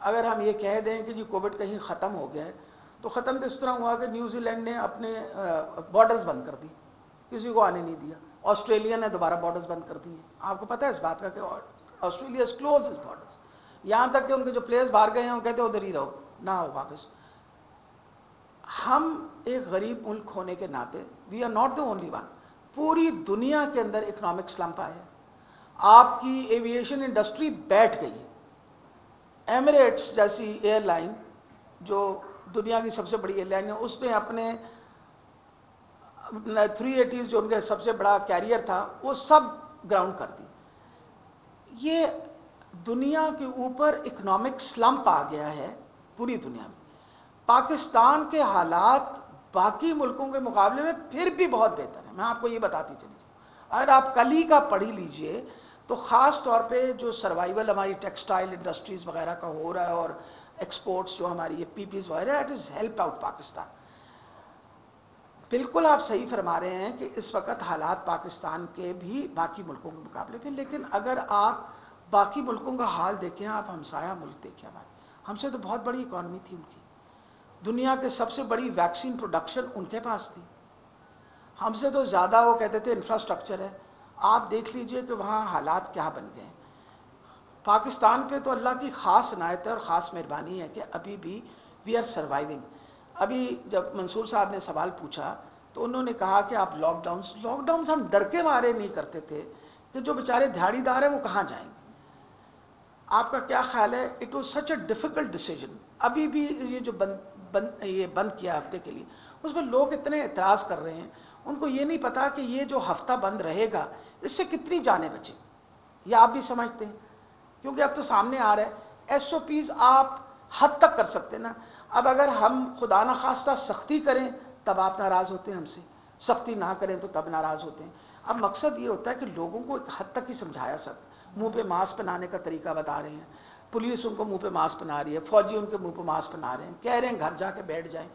अगर हम ये कह दें कि जी कोविड कहीं ख़त्म हो गया है तो ख़त्म तो इस तरह हुआ कि न्यूजीलैंड ने अपने बॉर्डर्स बंद कर दी, किसी को आने नहीं दिया। ऑस्ट्रेलिया ने दोबारा बॉर्डर्स बंद कर दिए। आपको पता है इस बात का कि ऑस्ट्रेलिया क्लोज इज बॉर्डर्स, यहां तक कि उनके जो प्लेयर्स बाहर गए हैं वो कहते उधर ही रहो, ना हो वापस। हम एक गरीब मुल्क होने के नाते we are not the only one. पूरी दुनिया के अंदर इकोनॉमिक स्लम्प आया है, आपकी एविएशन इंडस्ट्री बैठ गई है। एमिरेट्स जैसी एयरलाइन जो दुनिया की सबसे बड़ी एयरलाइन है, उसने अपने 380 जो उनका सबसे बड़ा कैरियर था वो सब ग्राउंड कर दी। ये दुनिया के ऊपर इकोनॉमिक स्लम्प आ गया है पूरी दुनिया में। पाकिस्तान के हालात बाकी मुल्कों के मुकाबले में फिर भी बहुत बेहतर है। मैं आपको ये बताती चली जाऊँ, अगर आप कल ही का पढ़ लीजिए तो ख़ास तौर पे जो सर्वाइवल हमारी टेक्सटाइल इंडस्ट्रीज़ वगैरह का हो रहा है और एक्सपोर्ट्स जो हमारी ये पीपीज वगैरह, it is help out Pakistan. बिल्कुल आप सही फरमा रहे हैं कि इस वक्त हालात पाकिस्तान के भी बाकी मुल्कों के मुकाबले में, लेकिन अगर आप बाकी मुल्कों का हाल देखें, आप हमसाया मुल्क देखें, हमारे हमसे तो बहुत बड़ी इकॉनमी थी उनकी, दुनिया के सबसे बड़ी वैक्सीन प्रोडक्शन उनके पास थी, हमसे तो ज़्यादा वो कहते थे इंफ्रास्ट्रक्चर है। आप देख लीजिए कि वहाँ हालात क्या बन गए। पाकिस्तान पे तो अल्लाह की ख़ास इनायत है और ख़ास मेहरबानी है कि अभी भी वी आर सर्वाइविंग। अभी जब मंसूर साहब ने सवाल पूछा तो उन्होंने कहा कि आप लॉकडाउन हम डर के मारे नहीं करते थे कि जो बेचारे दिहाड़ीदार हैं वो कहाँ जाएंगे। आपका क्या ख्याल है? It was such a difficult decision. अभी भी ये जो बंद किया हफ्ते के लिए, उसमें लोग इतने एतराज़ कर रहे हैं, उनको ये नहीं पता कि ये जो हफ्ता बंद रहेगा इससे कितनी जानें बचें। ये आप भी समझते हैं क्योंकि अब तो सामने आ रहा है। SOPs आप हद तक कर सकते हैं ना। अब अगर हम खुदा न खास्ता सख्ती करें तब आप नाराज़ होते हैं हमसे, सख्ती ना करें तो तब नाराज़ होते हैं। अब मकसद ये होता है कि लोगों को एक हद तक ही समझाया। सब मुंह पे मास्क पहनाने का तरीका बता रहे हैं, पुलिस उनको मुंह पे मास्क पहना रही है, फौजी उनके मुंह पे मास्क पहना रहे हैं, कह रहे हैं घर जाके बैठ जाएं।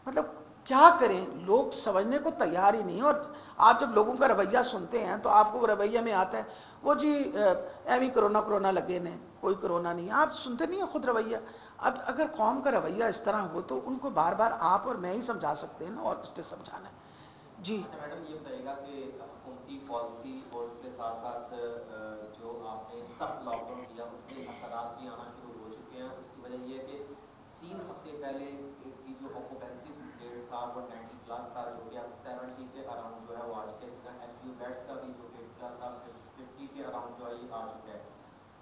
मतलब क्या करें, लोग समझने को तैयार ही नहीं। और आप जब लोगों का रवैया सुनते हैं तो आपको रवैया में आता है वो जी एवी कोरोना लगे ने, कोई कोरोना नहीं। आप सुनते नहीं है खुद रवैया। अब अगर कौम का रवैया इस तरह हो तो उनको बार बार आप और मैं ही समझा सकते हैं ना, और किसने समझाना है। जी मैडम ये बताइएगा कि हुकूमती पॉलिसी और उसके साथ साथ जो आपने सख्त लॉकडाउन किया उसके असरात भी आना शुरू हो चुके हैं। उसकी वजह यह है कि 3 हफ्ते पहले की जो ऑक्यूपेंसी रेट था वो 90+ था, जो कि अब 70 के अराउंड जो है वो आ चुके हैं। एसपीयू बेड्स का भी जो डेटा था 50 के अराउंड जो है ये आ चुका है।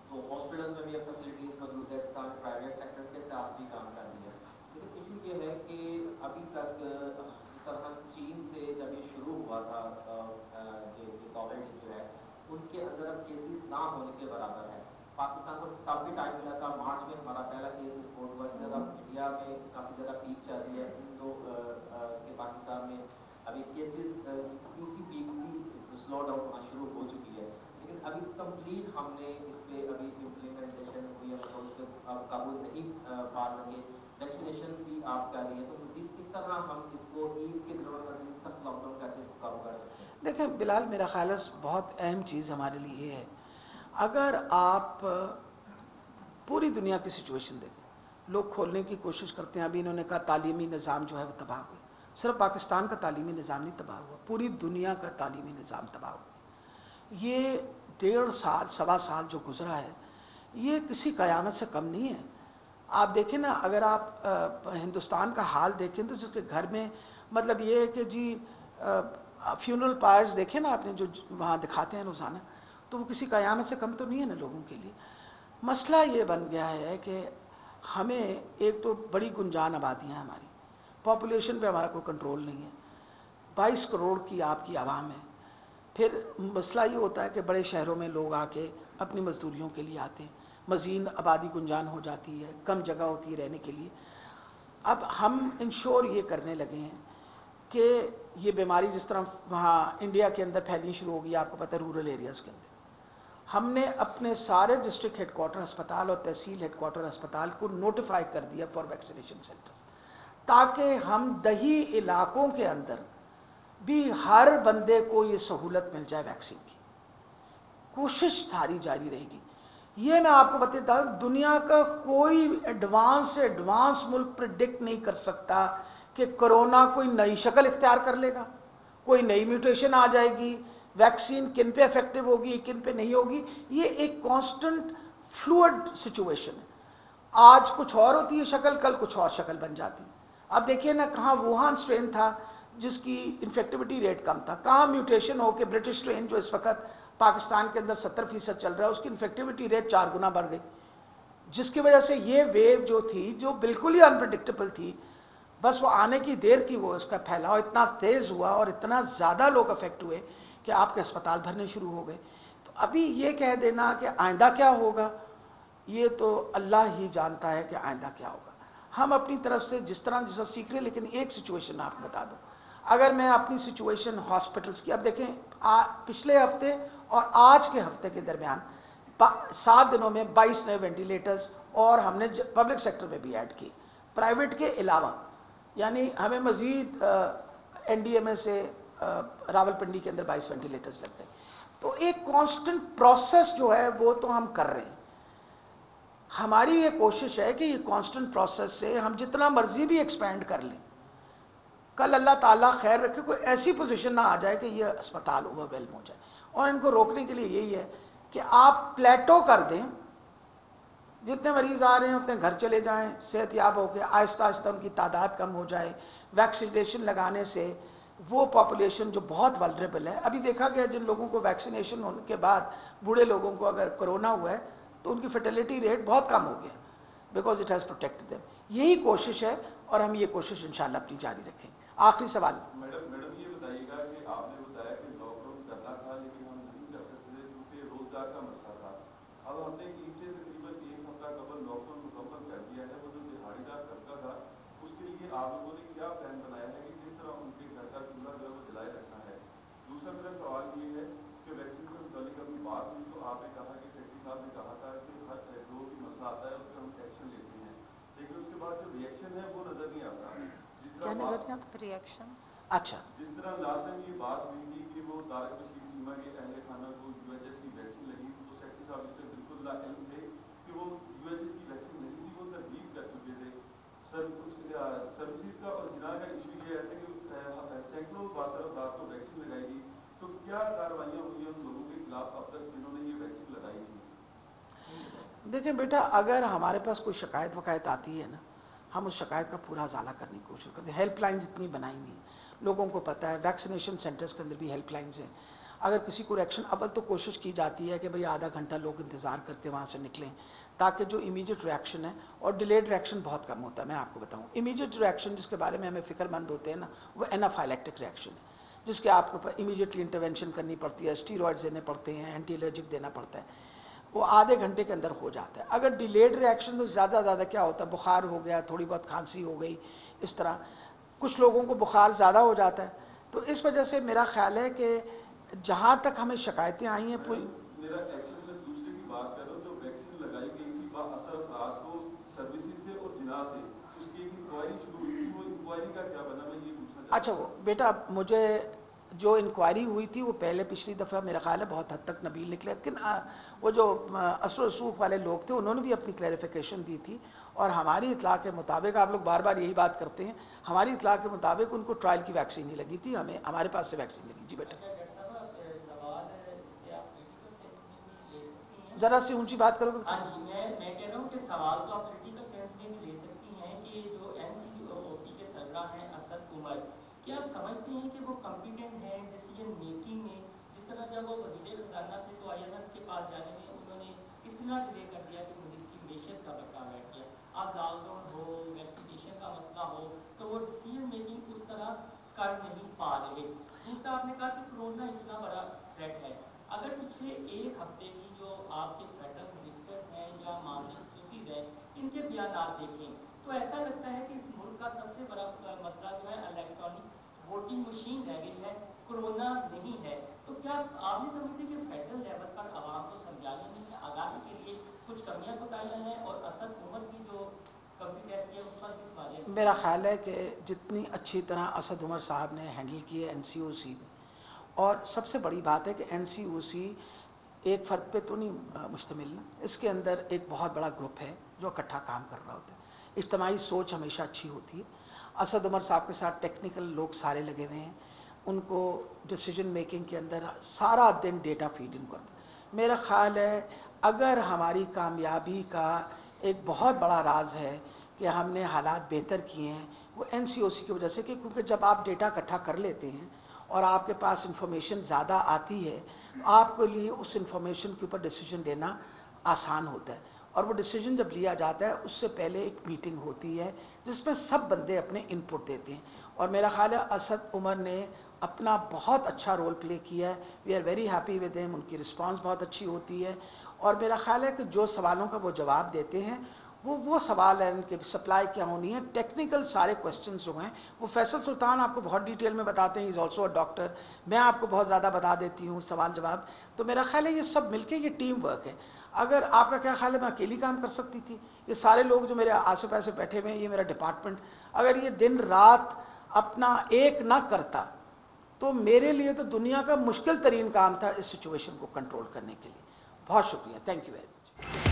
तो हॉस्पिटल में भी अब फैसिलिटीज मौजूद है, प्राइवेट सेक्टर के साथ भी काम कर रही है। लेकिन इशू ये है कि अभी तक जिस तरह चीन से जब ये शुरू हुआ था कोविड जो है उनके अंदर अब केसेस ना होने के बराबर है। पाकिस्तान को तब भी टाइम मिला था, मार्च में हमारा पहला केस रिपोर्ट हुआ। इसके बाद इंडिया में काफ़ी ज़्यादा पीक चल रही है के पाकिस्तान में अभी केसेस तीसरी पीक भी स्लो डाउन होना शुरू हो चुकी है। लेकिन अभी कंप्लीट हमने इस पर अभी इम्प्लीमेंटेशन हुई है, मतलब उस पर काबू नहीं पा सके। वैक्सीनेशन भी आप कर रही है, तो मजीद किस तरह हम इसको ईद के दौरान मजीद सख्त लॉकडाउन करके इसको काबू कर सकते हैं? देखें बिलाल, मेरा ख्याल है बहुत अहम चीज़ हमारे लिए ये है, अगर आप पूरी दुनिया की सिचुएशन देखें, लोग खोलने की कोशिश करते हैं। अभी इन्होंने कहा तालीमी निज़ाम जो है वो तबाह हुआ। सिर्फ पाकिस्तान का तालीमी निज़ाम नहीं तबाह हुआ, पूरी दुनिया का तालीमी निज़ाम तबाह हुआ। ये 1.5 साल 1.25 साल जो गुजरा है ये किसी क़यामत से कम नहीं है। आप देखें ना, अगर आप हिंदुस्तान का हाल देखें तो जिसके घर में मतलब ये है कि जी फ्यूनरल पायर्स देखें ना आपने, जो वहाँ दिखाते हैं रोज़ाना, तो वो किसी क़यामत से कम तो नहीं है ना लोगों के लिए। मसला ये बन गया है कि हमें एक तो बड़ी गुंजान आबादियाँ हमारी, पॉपुलेशन पे हमारा कोई कंट्रोल नहीं है। 22 करोड़ की आपकी आवाम है। फिर मसला ये होता है कि बड़े शहरों में लोग आके अपनी मजदूरियों के लिए आते हैं, मज़ीद आबादी गुंजान हो जाती है, कम जगह होती है रहने के लिए। अब हम इंश्योर ये करने लगे हैं कि ये बीमारी जिस तरह वहाँ इंडिया के अंदर फैलनी शुरू होगी, आपको पता है रूरल एरियाज़ के अंदर, हमने अपने सारे डिस्ट्रिक्ट हेडक्वार्टर अस्पताल और तहसील हेडक्वार्टर अस्पताल को नोटिफाई कर दिया फॉर वैक्सीनेशन सेंटर्स, ताकि हम दही इलाकों के अंदर भी हर बंदे को ये सहूलत मिल जाए वैक्सीन की। कोशिश सारी जारी रहेगी। ये मैं आपको बताता हूं, दुनिया का कोई एडवांस से एडवांस मुल्क प्रिडिक्ट नहीं कर सकता कि कोरोना कोई नई शक्ल इख्तियार कर लेगा, कोई नई म्यूटेशन आ जाएगी, वैक्सीन किन पे इफेक्टिव होगी किन पे नहीं होगी। ये एक कांस्टेंट फ्लूइड सिचुएशन है। आज कुछ और होती है शक्ल, कल कुछ और शक्ल बन जाती है। अब देखिए ना, कहाँ वुहान स्ट्रेन था जिसकी इन्फेक्टिविटी रेट कम था, कहाँ म्यूटेशन हो के ब्रिटिश स्ट्रेन जो इस वक्त पाकिस्तान के अंदर 70% चल रहा है, उसकी इन्फेक्टिविटी रेट 4 गुना बढ़ गई, जिसकी वजह से ये वेव जो थी, जो बिल्कुल ही अनप्रिडिक्टेबल थी, बस वो आने की देर थी, वो इसका फैलाव इतना तेज हुआ और इतना ज्यादा लोग अफेक्ट हुए कि आपके अस्पताल भरने शुरू हो गए। तो अभी ये कह देना कि आइंदा क्या होगा, ये तो अल्लाह ही जानता है कि आइंदा क्या होगा। हम अपनी तरफ से जिस तरह सीख रहे। लेकिन एक सिचुएशन आपको बता दूं, अगर मैं अपनी सिचुएशन हॉस्पिटल्स की, अब देखें पिछले हफ्ते और आज के हफ्ते के दरमियान 7 दिनों में 22 नए वेंटिलेटर्स और हमने पब्लिक सेक्टर में भी ऐड की, प्राइवेट के अलावा। यानी हमें मजीद एनडीएमए से रावलपिंडी के अंदर 22 वेंटिलेटर्स लगते हैं। तो एक कांस्टेंट प्रोसेस जो है वो तो हम कर रहे हैं। हमारी ये कोशिश है कि ये कांस्टेंट प्रोसेस से हम जितना मर्जी भी एक्सपैंड कर लें, कल अल्लाह ताला खैर रखे कोई ऐसी पोजीशन ना आ जाए कि ये अस्पताल ओवरवेल्म हो जाए। और इनको रोकने के लिए यही है कि आप प्लेटो कर दें, जितने मरीज आ रहे हैं उतने घर चले जाएं, सेहतयाब होकर आहिस्ता आहिस्ता उनकी तादाद कम हो जाए। वैक्सीनेशन लगाने से वो पॉपुलेशन जो बहुत वल्नरेबल है, अभी देखा गया जिन लोगों को वैक्सीनेशन होने के बाद बूढ़े लोगों को अगर कोरोना हुआ है तो उनकी फर्टिलिटी रेट बहुत कम हो गया, because it has protected them. यही कोशिश है और हम ये कोशिश इंशाल्लाह अपनी जारी रखेंगे। आखिरी सवाल। मैडम ये बताइएगा कि आपने बताया कि लॉकडाउन करना था लेकिन हम नहीं कर सकते थे क्योंकि रोजगार का मसला था। अब हमने ईद से तकरीबन 1 हफ्ता कबल लॉकडाउन मुकम्मल कर दिया है। वो जो दिहाड़ीदार तबका था उसके लिए आप लोगों ने क्या प्लान बनाया है कि किस तरह उनके घर का चूल्हा जो है वो जलाए रखना है? दूसरा मेरा सवाल ये है कि वैक्सीन से मुतालिक अभी बात हुई तो आपने कहा कि सेक्रेटरी साहब ने कहा था कि हर जो भी मसला आता है है वो नजर नहीं आता। क्या नजर नहीं आता? रिएक्शन। अच्छा, जिस तरह लास्ट टाइम ये बात हुई थी कि वो तारक बशीर चीमा के अहले खाना को यूएचएस की वैक्सीन लगी, तो सेक्रेटरी साहब इससे बिल्कुल लाइल थे कि वो यूएचएस की वैक्सीन नहीं थी, वो तरदीद कर चुके थे। सर कुछ सर्विसेज का और जिना का इशू ये है कि सैकड़ों बासर अफराद को वैक्सीन लगाएगी, तो क्या कार्रवाइयाँ हुई उन लोगों के खिलाफ अब तक जिन्होंने ये वैक्सीन लगाई थी? देखिए बेटा, अगर हमारे पास कोई शिकायत वकायत आती है ना, हम उस शिकायत का पूरा ज़ाला करने की कोशिश करते हैं। हेल्पलाइंस इतनी बनाई हुई हैं, लोगों को पता है, वैक्सीनेशन सेंटर्स के अंदर भी हेल्पलाइंस हैं। अगर किसी को रिएक्शन, अब तो कोशिश की जाती है कि भाई आधा घंटा लोग इंतज़ार करके वहाँ से निकलें, ताकि जो इमीडिएट रिएक्शन है, और डिलेड रिएक्शन बहुत कम होता है। मैं आपको बताऊँ, इमीडिएट रिएक्शन जिसके बारे में हमें फिक्रमंद होते हैं ना, वो एनाफाइलेक्टिक रिएक्शन है, जिसके आपको इमीडिएटली इंटरवेंशन करनी पड़ती है, स्टीरॉयड्स देने पड़ते हैं, एंटी एलर्जिक देना पड़ता है, वो आधे घंटे के अंदर हो जाता है। अगर डिलेड रिएक्शन में ज़्यादा क्या होता है, बुखार हो गया, थोड़ी बहुत खांसी हो गई, इस तरह कुछ लोगों को बुखार ज़्यादा हो जाता है। तो इस वजह से मेरा ख्याल है कि जहाँ तक हमें शिकायतें आई हैं पूरी, मेरा एक्शन में दूसरे की बात कर रहा हूँ, जो वैक्सीन लगाई गई थी बाअसर अफराद को सर्विसेज से और जिना से, उसकी एक इंक्वायरी शुरू हुई थी, वो इंक्वायरी का क्या बना, मैं ये पूछना चाहता हूँ। अच्छा, वो बेटा मुझे जो इंक्वायरी हुई थी वो पहले पिछली दफ़ा मेरा ख्याल है बहुत हद तक नबील निकले, लेकिन वो जो असर रसूख वाले लोग थे उन्होंने भी अपनी क्लैरिफिकेशन दी थी, और हमारी इतला के मुताबिक, आप लोग बार बार यही बात करते हैं, हमारी इतला के मुताबिक उनको ट्रायल की वैक्सीन ही लगी थी, हमें हमारे पास से वैक्सीन लगी। जी बेटा, ज़रा सी ऊंची बात करोगे? हाँ जी, मैं कह रहा हूँ कि सवाल तो आप क्रिटिकल सेंस में भी ले सकती हैं कि जो एनसीओसी के सरबराह हैं असद उमर, क्या आप समझते हैं कि वो कॉम्पिटेंट हैं डिसीजन मेकिंग में? जिस तरह जब वो वज़ीर खजाना थे तो IMF के पास जाने में उन्होंने इतना डिले कर दिया कि मुल्क की मैशत का बका बैठ गया। अब लॉकडाउन हो, वैक्सीनेशन का मसला हो, तो वो डिसीजन मेकिंग उस तरह कर नहीं पा रहे। दूसरा, आपने कहा कि कोरोना इतना बड़ा थ्रेट है, अगर पिछले एक हफ्ते की जो आपके फेडरल मिनिस्टर हैं या मामले खसूसीज हैं, इनके बयान देखें तो ऐसा लगता है कि इस मुल्क का सबसे बड़ा मसला जो है इलेक्ट्रॉनिक वोटिंग मशीन रह गई है, कोरोना नहीं है। तो क्या आप नहीं समझते कि फेडरल लेवल पर आवाम को समझाने में, आगाही के लिए कुछ कमियां बताई हैं, और असद उमर की जो कॉम्पिटेंसी है उस पर किस बारे में? मेरा ख्याल है कि जितनी अच्छी तरह असद उमर साहब ने हैंडल की है एनसीओसी में, और सबसे बड़ी बात है कि एनसीओसी एक फर्द पे तो नहीं मुश्तमिल ना, इसके अंदर एक बहुत बड़ा ग्रुप है जो इकट्ठा काम कर रहा होता है। इज्तिमाई सोच हमेशा अच्छी होती है। असद उमर साहब के साथ टेक्निकल लोग सारे लगे हुए हैं, उनको डिसीजन मेकिंग के अंदर सारा दिन डेटा फीड इन करते हैं। मेरा ख्याल है अगर हमारी कामयाबी का एक बहुत बड़ा राज है कि हमने हालात बेहतर किए हैं, वो एनसीओसी की वजह से, कि क्योंकि जब आप डेटा इकट्ठा कर लेते हैं और आपके पास इंफॉर्मेशन ज़्यादा आती है, तो आपके लिए उस इंफॉर्मेशन के ऊपर डिसीजन लेना आसान होता है। और वो डिसीजन जब लिया जाता है उससे पहले एक मीटिंग होती है जिसमें सब बंदे अपने इनपुट देते हैं, और मेरा ख्याल है असद उमर ने अपना बहुत अच्छा रोल प्ले किया है। We are very happy with him, उनकी रिस्पांस बहुत अच्छी होती है, और मेरा ख्याल है कि जो सवालों का वो जवाब देते हैं वो सवाल है उनके सप्लाई क्या होनी है, टेक्निकल सारे क्वेश्चंस जो हैं वो फैसल सुल्तान आपको बहुत डिटेल में बताते हैं, इज ऑल्सो अ डॉक्टर, मैं आपको बहुत ज़्यादा बता देती हूँ सवाल जवाब। तो मेरा ख्याल है ये सब मिलके ये टीम वर्क है। अगर आपका क्या ख्याल है मैं अकेली काम कर सकती थी? ये सारे लोग जो मेरे आसे पास बैठे हुए हैं, ये मेरा डिपार्टमेंट, अगर ये दिन रात अपना एक ना करता तो मेरे लिए तो दुनिया का मुश्किल तरीन काम था इस सिचुएशन को कंट्रोल करने के लिए। बहुत शुक्रिया, थैंक यू वेरी मच।